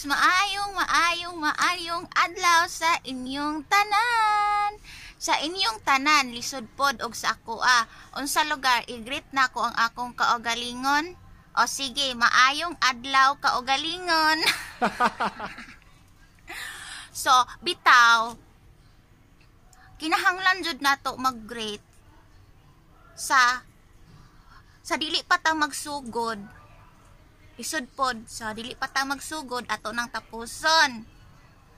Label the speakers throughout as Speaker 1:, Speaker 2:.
Speaker 1: Loves, maayong adlaw sa inyong tanan. Sa inyong tanan, lisod pod og sa ako unsa lugar i-greet na ko ang akong kaugalingon. O sige, maayong adlaw kaugalingon. So, bitaw kinahanglan jud nato mag-greet sa dili pa ta magsugod. Isod pod sa dili pa ta magsugod ato nang tapuson.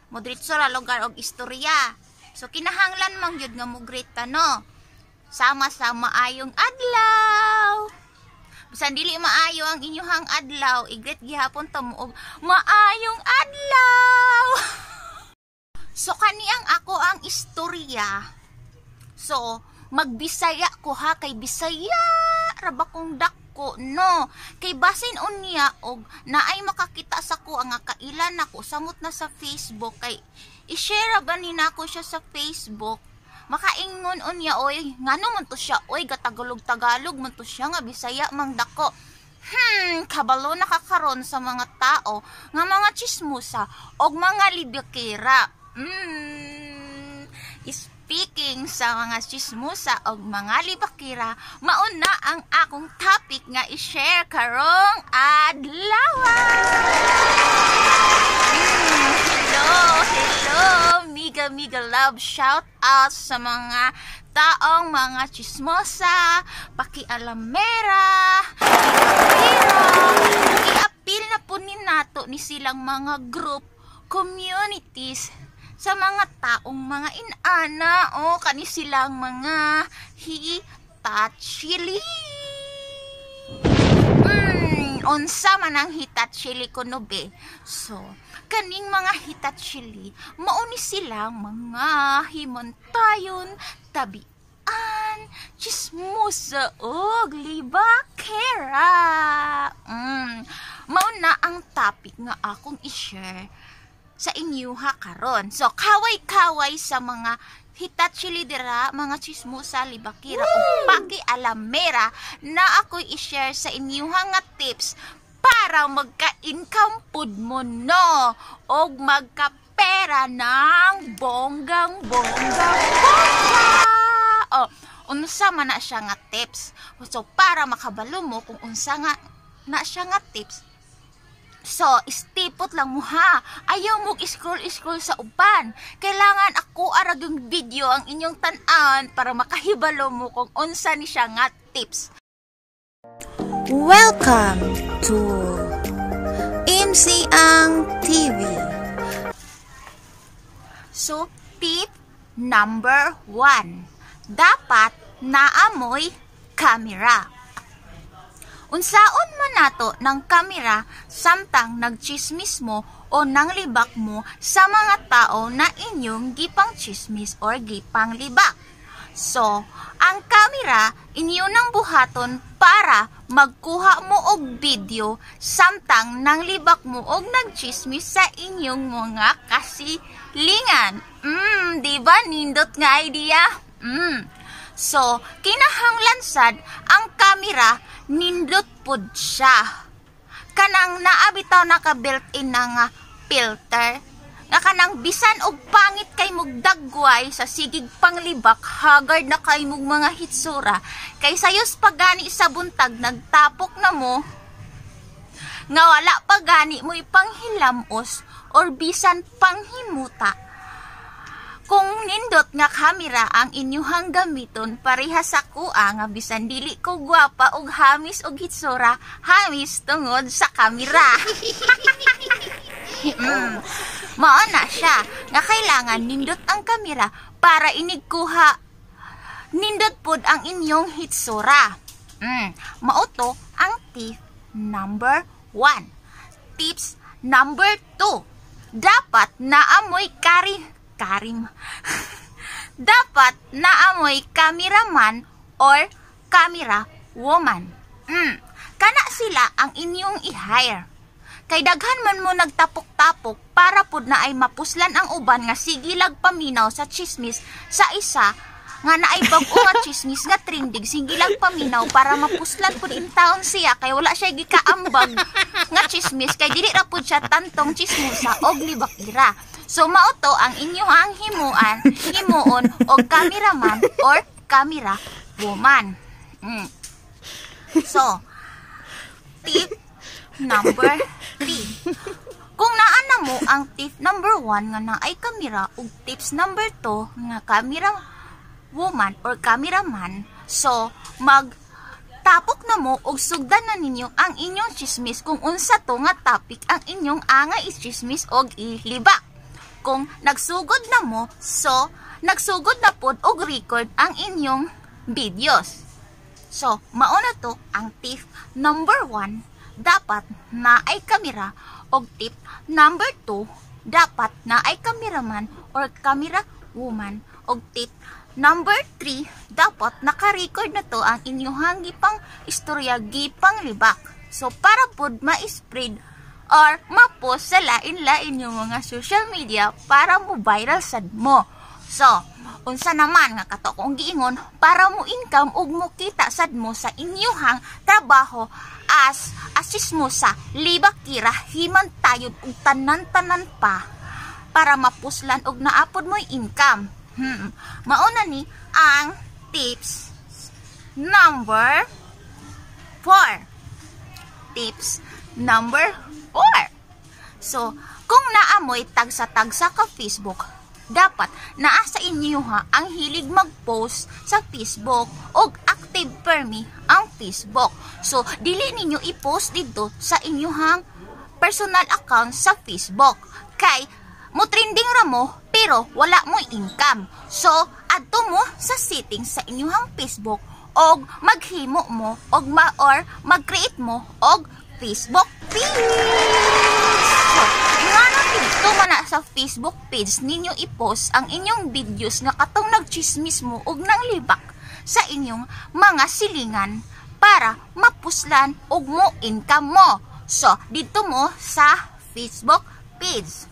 Speaker 1: Modritso ra lugar og istorya. So kinahanglan man gyud nga mo greet ta no. Sama-sama ayong adlaw. Bisan dili maayo ang inyong adlaw, i-greet gihapon ta mo og maayong adlaw. So kani ang ako ang istorya. So magbisaya ko ha, kay Bisaya ra ba kong dako no, kay basin unya og naay makakita sa ko ang kailan nako samot na sa Facebook, kay i-share ba ni nako siya sa Facebook, makaingon unya oy ngano man to siya, oy gatagalog-tagalog man to siya nga Bisaya mang dako. Kabalo nakakaron sa mga tao nga mga chismosa og mga libakira. Speaking sa mga chismosa og mga libakira, mauna ang akong topic nga i-share karong adlaw. Hello, miga love, shout out sa mga taong mga chismosa, pakialamera, i-appeal na po ni nato ni silang mga group, communities, sa mga taong mga inana o kani silang mga hitachili. Unsa man ang hitachili kuno be? So, kaning mga hitachili mauni silang mga himontayon, tabian, chismosa og libakera. Mauna ang topic nga akong i-share sa inyo ha karon. So kaway-kaway sa mga hitachili dira, mga chismosa, libakira ug pakialamera na ako'y i-share sa inyo nga tips para magka-income pud mo no og magkapera ng bonggang-bongga. Unsa man na siya nga tips. So para makabalo mo kung unsa nga na siya nga tips, so, istipot lang mo ha. Ayaw mo scroll sa uban. Kailangan ako arag yung video ang inyong tan-an para makahibalo mo kung unsa ni siya nga tips.
Speaker 2: Welcome to MC Ang TV.
Speaker 1: So, tip number 1. Dapat naamoy camera. Unsaon man nato ng kamera samtang nagchismis mo o nanglibak mo sa mga tao na inyong gipang chismis or gipang libak. So, ang kamera inyo nang buhaton para magkuha mo og video samtang nanglibak mo og nagchismis sa inyong mga kasilingan. Diba nindot nga idea? So, kinahanglan sad ang kamera nindot pud siya. Kanang naabitaw naka built-in na nga filter, nga kanang bisan og pangit kay mugdagway sa sigig panglibak, hagard na kay mug mga hitsura, kay sayos pagani sa buntag nagtapok na mo, nga wala pagani mo ipanghilamos or bisan panghimuta. Kung nindot nga kamera ang inyuhang gamiton, parehas ako nga bisan dili ko gwapa og hamis og hitsura, hamis tungod sa kamera. Mao na siya nga kailangan nindot ang kamera para inigkuha nindot pod ang inyong hitsura. Mao to ang tip number 1. Tips number 2. Dapat naamoy dapat naamoy cameraman or camera woman. Kana sila ang inyong i-hire. Kay daghan man mo nagtapok-tapok para pud na ay mapuslan ang uban nga sigilag paminaw sa chismis sa isa nga naay bag-o nga chismis nga trending singilang paminaw para mapuslan pud in town siya kay wala siya gikaambag nga chismis kay dili ra pud siya tantong chismosa og libakira. So mao to ang inyong himuon og cameraman or camera woman. So tip number 3. Kung naana mo ang tip number 1 nga naay kamera ug tips number 2 nga camera woman or cameraman, so magtapok na mo ug sugdan na ninyo ang inyong chismis kung unsa to nga topic ang inyong angay i-chismis og ilibak. Kung nagsugod na mo, so nagsugod na pod og record ang inyong videos. So mauna to ang tip number 1, dapat naay kamera, og tip number 2, dapat naay cameraman or camera woman, og tip number 3, dapat naka-record na to ang inyong gipang istorya gipang libak. So para pod ma-spread or ma-post sa lain-lain yung mga social media para mo viral sad mo. So unsa naman nga kato kung giingon para mo income ug mo kita sad mo sa inyong trabaho as chismosa, libakira, himantayod ug tanan-tanan pa para mapuslan og naapod mo'y income. Mauna ni ang tips number 4. Tips number 4. So, kung naamoy tagsa-tagsa ka Facebook, dapat naa sa inyo ang hilig mag-post sa Facebook og active permi ang Facebook. So, dili ninyo i-post dito sa inyong personal account sa Facebook. Kay, mo trending ra mo, pero wala mo income. So, adto mo sa settings sa inyong Facebook og maghimo mo og mag-create mo og Facebook page. So, ingano dito man na sa Facebook page ninyo i-post ang inyong videos nga katong nagchismis mo og nanglibak sa inyong mga silingan para mapuslan og mo income mo. So, dito mo sa Facebook page.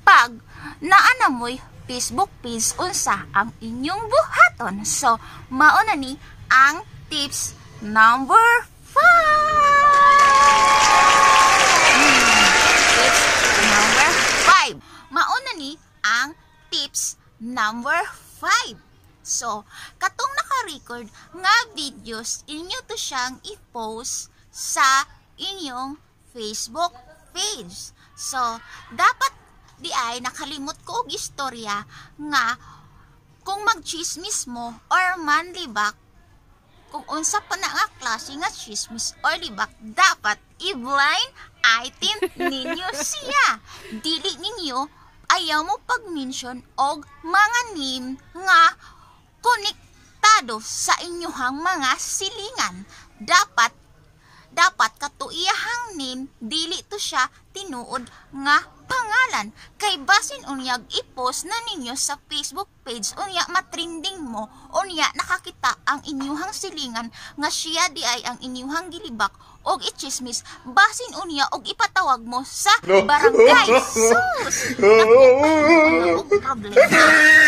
Speaker 1: Pag naana mo'y Facebook page, unsa ang inyong buhaton? So, mauna ni ang tips number 5. Tips number 5. Mauna ni ang tips number 5. So, katong naka-record nga videos, inyo to siyang i-post sa inyong Facebook page. So, dapat di ay nakalimot ko og istorya nga kung mag-chismis mo or manlibak, kung unsa pa na nga klase nga chismis or libak, dapat i-blind item ninyo siya. Dili ninyo ayaw mo pag-mention og mga name nga konektado sa inyong mga silingan. Dapat katuiyahang name, dili to siya tinuod nga pangalan. Kay basin unyag i-post na ninyo sa Facebook page, unya matrending mo, unya nakakita ang inyuhang silingan nga siya di ay ang inyuhang gilibak og i-chismis, basin unya og ipatawag mo sa barangay. Sus! Og problema.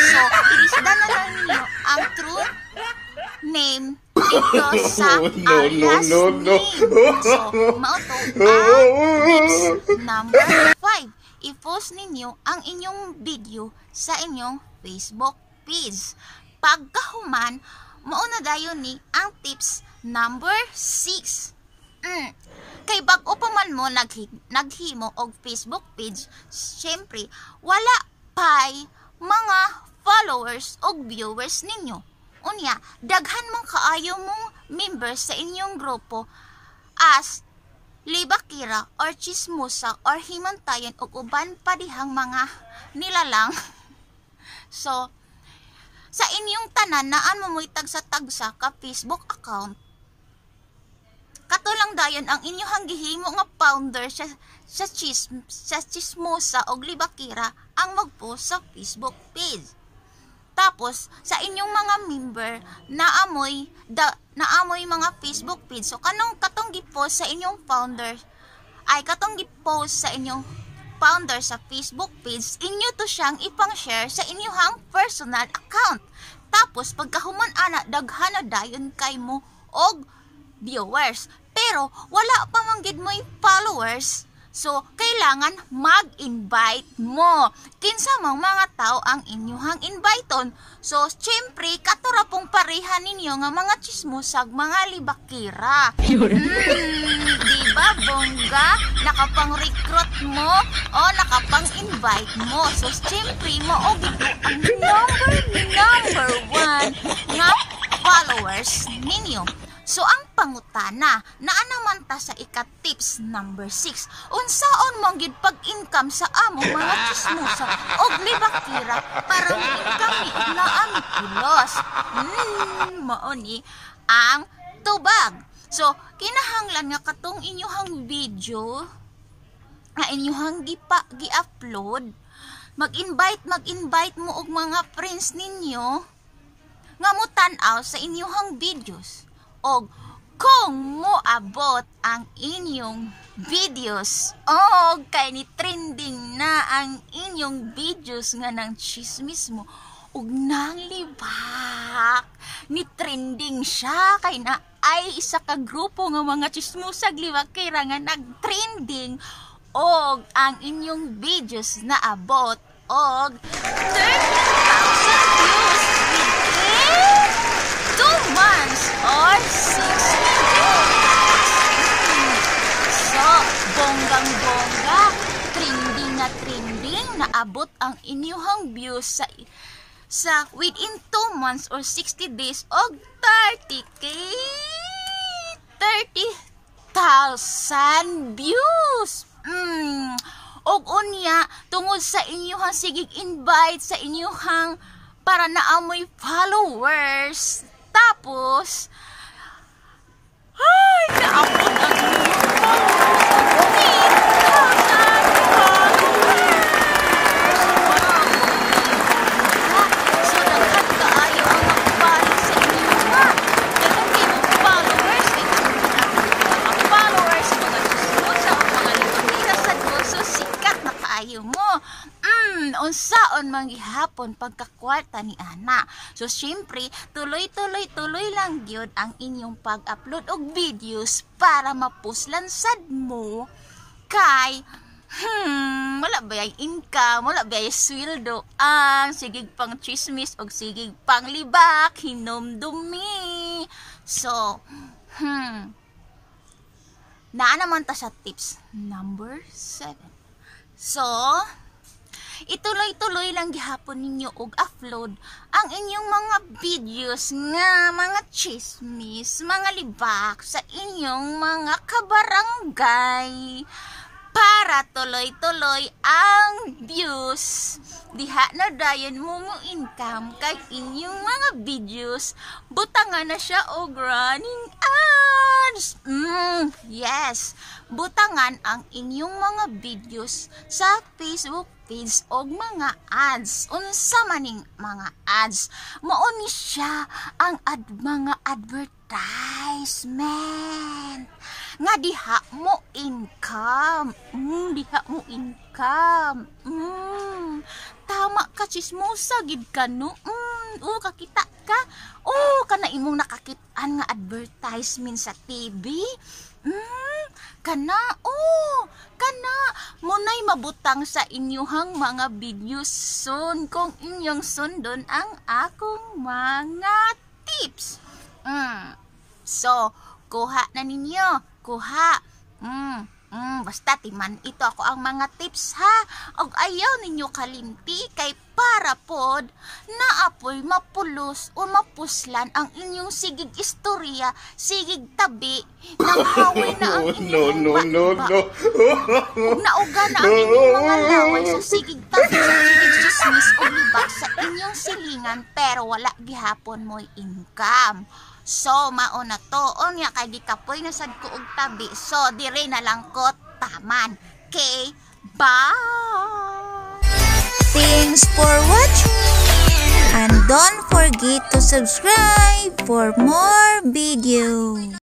Speaker 1: So, ilisda na lang ninyo ang true name dito sa alias name. So, mao to ang tips number 5. I-post ninyo ang inyong video sa inyong Facebook page. Pagkahuman, mauna dayon ni ang tips number 6. Kay bag-o pa man mo naghimo og Facebook page, syempre wala pay mga followers o viewers ninyo. Unya, daghan mong kaayo mong members sa inyong grupo as libakira or chismosa or himantayon o uban pa dihang mga nilalang. So, sa inyong tanan naan mo mo'y tagsa-tagsa ka Facebook account, katulang dayon ang inyong gihimo nga founder sa chismosa o libakira ang magpost sa Facebook page. Tapos, sa inyong mga member, naamoy mga Facebook page. So, katong gipost sa inyong founder, katong gipost sa inyong founder sa Facebook page, inyo to siyang ipang-share sa inyong personal account. Tapos pagkahuman ana daghan na dayon kay mo og viewers. Pero wala pa man gid mo followers. So, kailangan mag-invite mo. Kinsa mang mga tao ang inyuhang inviton. So, syempre, katura pong pareha ninyo nga mga chismusag, mga libakira. Diba, bongga? Nakapang-recruit mo o nakapang-invite mo. So, syempre, mo ito ang number one nga followers ninyo. So, ang pangutana, naa naman ta sa ika-tips number 6. Unsaon mong gid pag-income sa among mga chismosa og libakira para kami na aming kilos. Mao ni ang tubag. So, kinahanglan nga katong inyuhang video na inyuhang gi-upload, mag-invite mo og mga friends ninyo nga mo tan-aw sa inyuhang videos. Og kung moabot ang inyong videos o kay ni trending na ang inyong videos nga ng chismis mo ug nang libak ni trending siya kay na ay isa ka grupo nga mga chismusag libakira nga nagtrending og ang inyong videos na abot og 30,000 views within 2 months or 6 weeks. So, bonggang-bongga, trending na abot ang inyuhang views sa within 2 months or 60 days og 30,000 views. Og unya tungod sa inyuhang sigig invite sa inyuhang para naamoy followers. Tapos, ay, naabot ang inyong followers. 10,000 followers. So, daghan kaayo ang magpalit sa inyo nga. Daghan kayo mga followers. Mga followers, mga chismosa, mga libakira sa so sikat na kaayo mo. Unsaon man gihapon pagkakwarta ni ana. So syempre, tuloy lang gyud ang inyong pag-upload og videos para mapuslan sad mo kay wala ba yung income, wala ba yung sweldo ang sigig pang chismis og sigig pang libak, hinumdumi. So, naa naman ta sa tips number 7. So, ituloy-tuloy lang gihapon ninyo og upload ang inyong mga videos nga mga chismis, mga libak sa inyong mga kabarangay para tuloy-tuloy ang views. Diha na dayon mo income kay inyong mga videos butangan na siya og running ads. Yes, butangan ang inyong mga videos sa Facebook page og mga ads. Unsa maning mga ads? Mao ni siya ang mga advertisement nga diha mo income. Tama ka, chismosa gid ka no. Kakita ka. Kana imong nakakitaan nga advertisement sa TV. Kana munay mabutang sa inyuhang mga videos soon kung inyong sundon ang akong mga tips. So, kuha na ninyo. Basta timan ito ako ang mga tips ha. Og ayaw ninyo kalimti kay para pod na apoy mapulos o mapuslan ang inyong sigig istorya, sigig tabi nang haway na ang inyong no. Ug nauga na ang inyong mga laway sa sigig tabi, sa sigig chismis o libak sa inyong silingan pero wala gihapon mo'y income. So, mauna to. Onya kay gikapoy na sad ko og tabi. So, dire na lang ko taman. Okay, bye!
Speaker 2: Thanks for watching! And don't forget to subscribe for more videos.